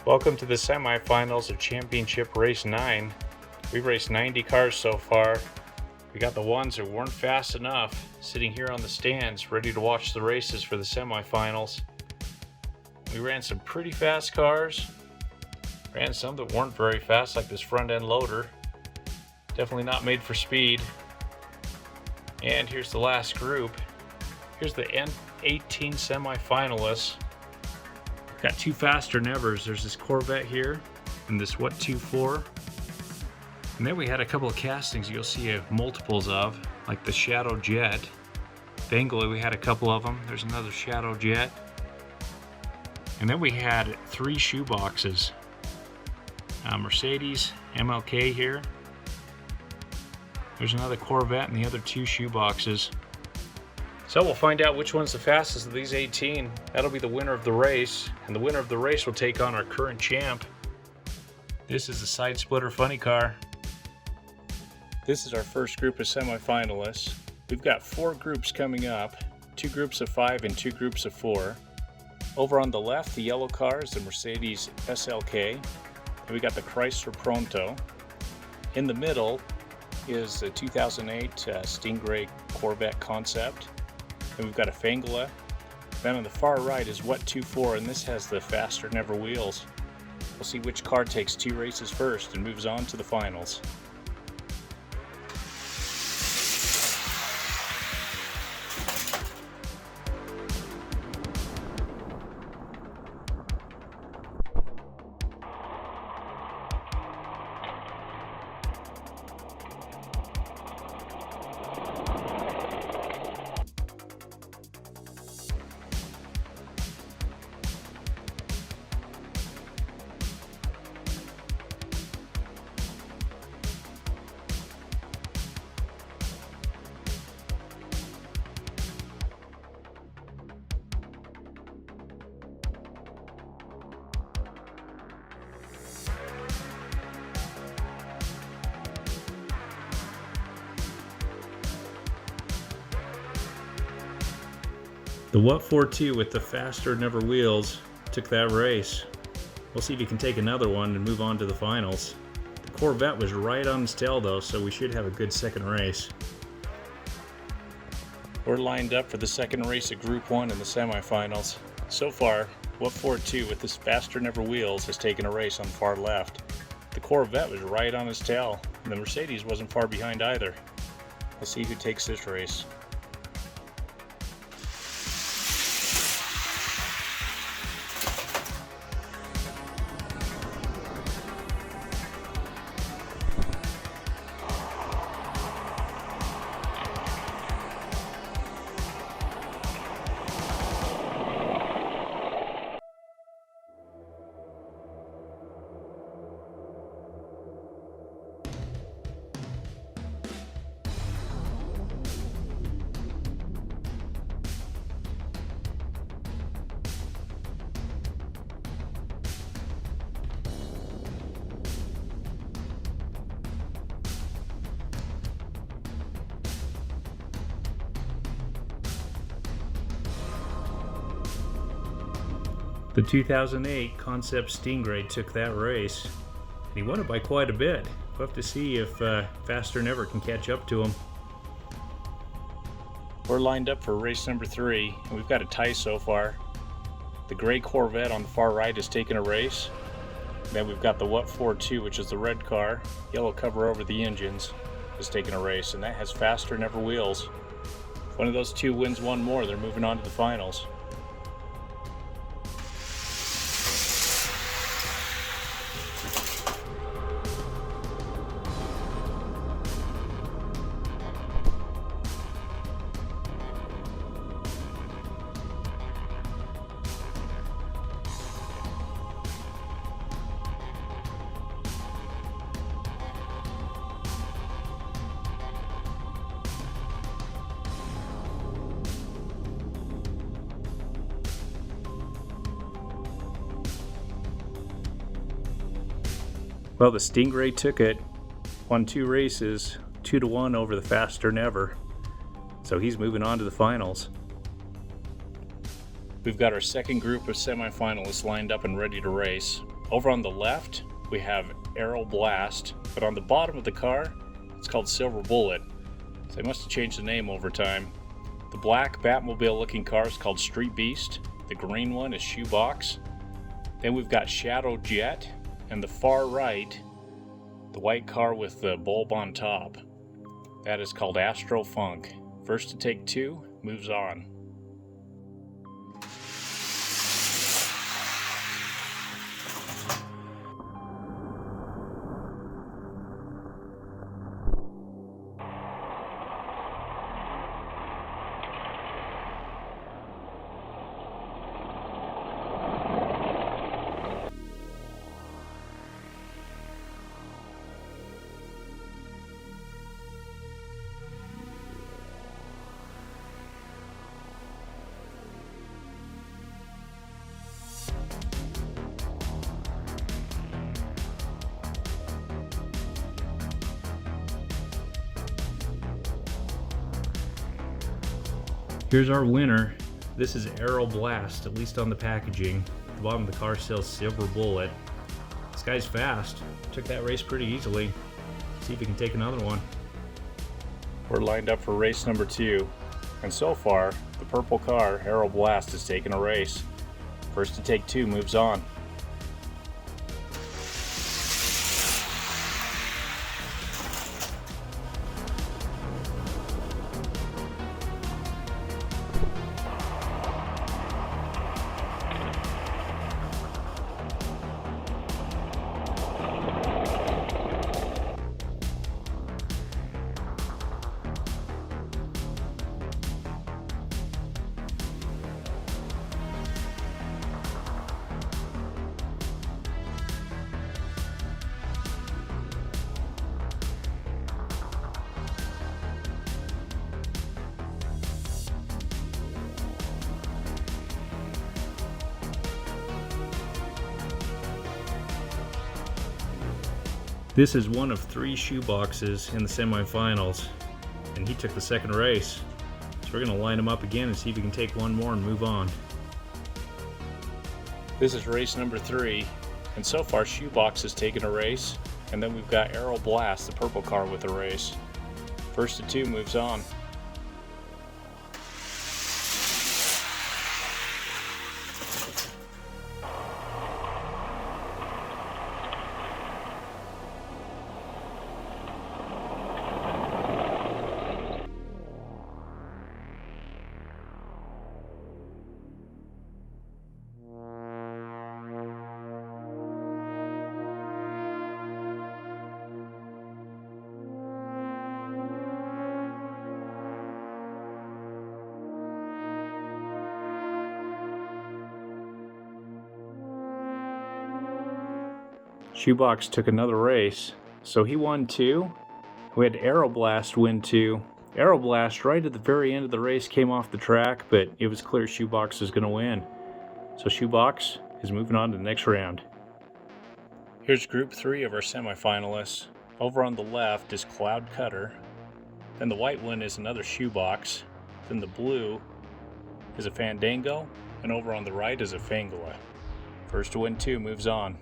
Welcome to the semifinals of Championship Race 9. We've raced 90 cars so far. We got the ones that weren't fast enough sitting here on the stands ready to watch the races for the semifinals. We ran some pretty fast cars. Ran some that weren't very fast, like this front end loader. Definitely not made for speed. And here's the last group. Here's the N18 semifinalists. We've got two faster nevers. There's this Corvette here and this What 2.4. And then we had a couple of castings you'll see multiples of, like the Shadow Jet. Anglo, we had a couple of them. There's another Shadow Jet. And then we had three shoeboxes. Mercedes, MLK here. There's another Corvette and the other two shoeboxes. So we'll find out which one's the fastest of these 18. That'll be the winner of the race, and the winner of the race will take on our current champ. This is the Side Splitter Funny Car. This is our first group of semifinalists. We've got 4 groups coming up, 2 groups of 5 and 2 groups of 4. Over on the left, the yellow car is the Mercedes SLK, and we got the Chrysler Pronto. In the middle is the 2008 Stingray Corvette Concept. And we've got a Fangula. Then on the far right is What 2.4, and this has the faster never wheels. We'll see which car takes 2 races first and moves on to the finals. The What 4.2 with the faster never wheels took that race. We'll see if he can take another one and move on to the finals. The Corvette was right on his tail though, so we should have a good second race. We're lined up for the second race of Group 1 in the semifinals. So far, What 4.2 with this faster never wheels has taken a race on the far left. The Corvette was right on his tail, and the Mercedes wasn't far behind either. We'll see who takes this race. The 2008 Concept Stingray took that race. He won it by quite a bit. We'll have to see if Faster Never can catch up to him. We're lined up for race number 3, and we've got a tie so far. The gray Corvette on the far right is taking a race. Then we've got the What 4.2, which is the red car, yellow cover over the engines, is taking a race, and that has Faster Never wheels. If one of those two wins one more, they're moving on to the finals. Well, the Stingray took it, won 2 races, 2-1 over the Faster Never. So he's moving on to the finals. We've got our second group of semifinalists lined up and ready to race. Over on the left, we have Aero Blast, but on the bottom of the car, it's called Silver Bullet. So they must have changed the name over time. The black Batmobile-looking car is called Street Beast. The green one is Shoebox. Then we've got Shadow Jet, and the far right, the white car with the bulb on top. That is called Astro Funk. First to take two moves on. Here's our winner. This is Aero Blast, at least on the packaging. The bottom of the car says Silver Bullet. This guy's fast. Took that race pretty easily. See if he can take another one. We're lined up for race number 2. And so far, the purple car, Aero Blast, has taken a race. First to take two moves on. This is one of 3 shoeboxes in the semifinals, and he took the second race. So we're going to line him up again and see if we can take one more and move on. This is race number 3, and so far Shoebox has taken a race, and then we've got Aero Blast, the purple car, with a race. First to two moves on. Shoebox took another race, so he won 2. We had Aero Blast win 2. Aero Blast right at the very end of the race came off the track, but it was clear Shoebox was going to win. So Shoebox is moving on to the next round. Here's group 3 of our semifinalists. Over on the left is Cloud Cutter. Then the white one is another Shoebox. Then the blue is a Fandango, and over on the right is a Fangula. First to win 2 moves on.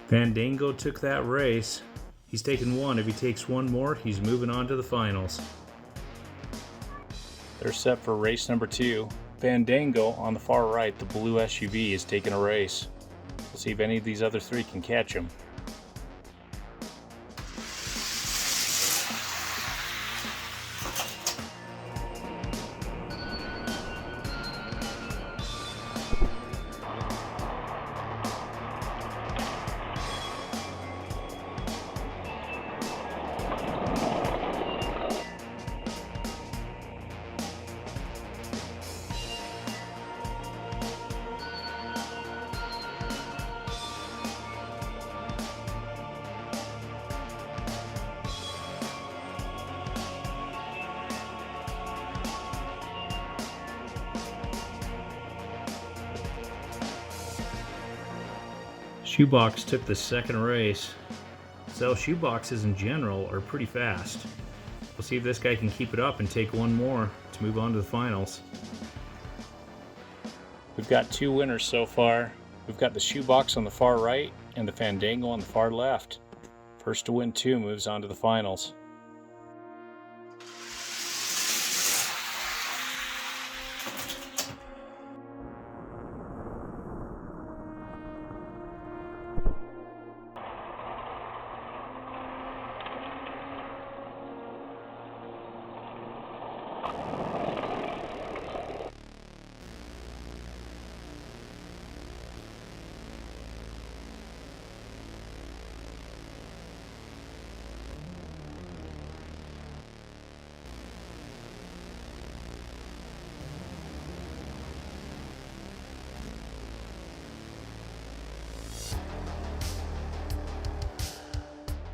Fandango took that race. He's taken 1. If he takes one more, he's moving on to the finals. They're set for race number 2. Fandango on the far right, the blue SUV, is taking a race. We'll see if any of these other 3 can catch him. Shoebox took the second race. So shoeboxes in general are pretty fast. We'll see if this guy can keep it up and take one more to move on to the finals. We've got two winners so far. We've got the shoebox on the far right and the Fandango on the far left. First to win two moves on to the finals.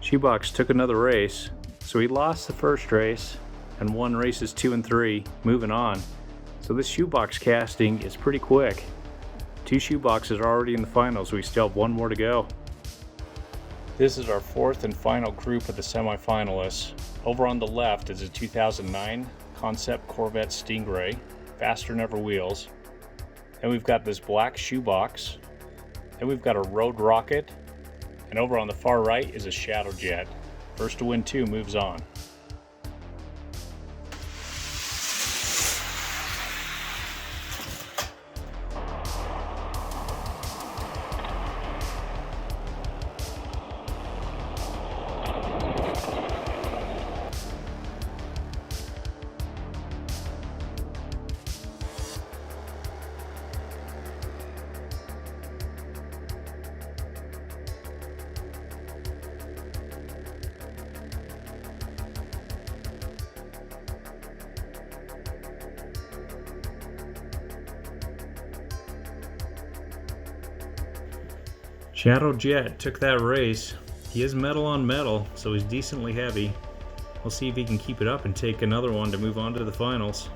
Shoebox took another race, so he lost the first race and won races 2 and 3, moving on. So this shoebox casting is pretty quick. Two shoeboxes are already in the finals, we still have one more to go. This is our fourth and final group of the semifinalists. Over on the left is a 2009 Concept Corvette Stingray, faster than ever wheels. And we've got this black shoebox. And we've got a Road Rocket. And over on the far right is a Shadow Jet. First to win two moves on. Shadow Jet took that race. He is metal on metal, so he's decently heavy. We'll see if he can keep it up and take another one to move on to the finals.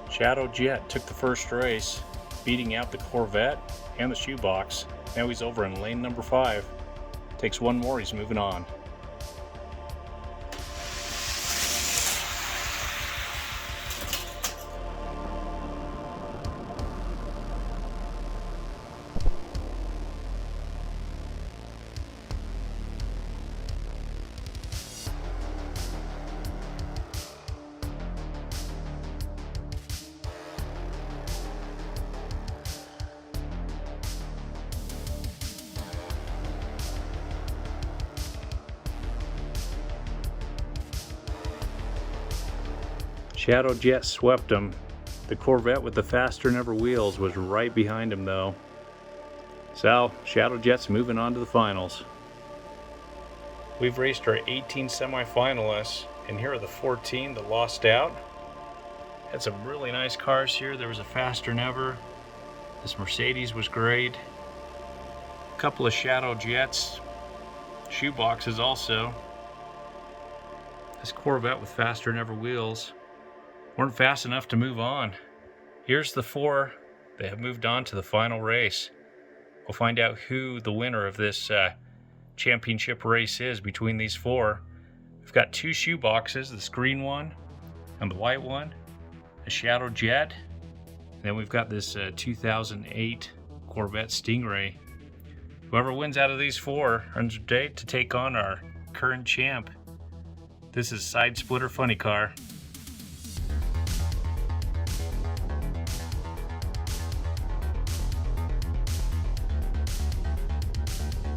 Shadow Jet took the first race, beating out the Corvette and the shoebox. Now he's over in lane number 5. Takes one more, he's moving on. Shadow Jet swept him. The Corvette with the faster than ever wheels was right behind him though. So, Shadow Jet's moving on to the finals. We've raced our 18 semifinalists, and here are the 14 that lost out. Had some really nice cars here. There was a faster than ever. This Mercedes was great. A couple of Shadow Jets. Shoeboxes also. This Corvette with faster than ever wheels weren't fast enough to move on. Here's the 4 that have moved on to the final race. We'll find out who the winner of this championship race is between these 4. We've got 2 shoeboxes, this green one and the white one, a Shadow Jet, and then we've got this 2008 Corvette Stingray. Whoever wins out of these 4 earns a date to take on our current champ. This is Side Splitter Funny Car.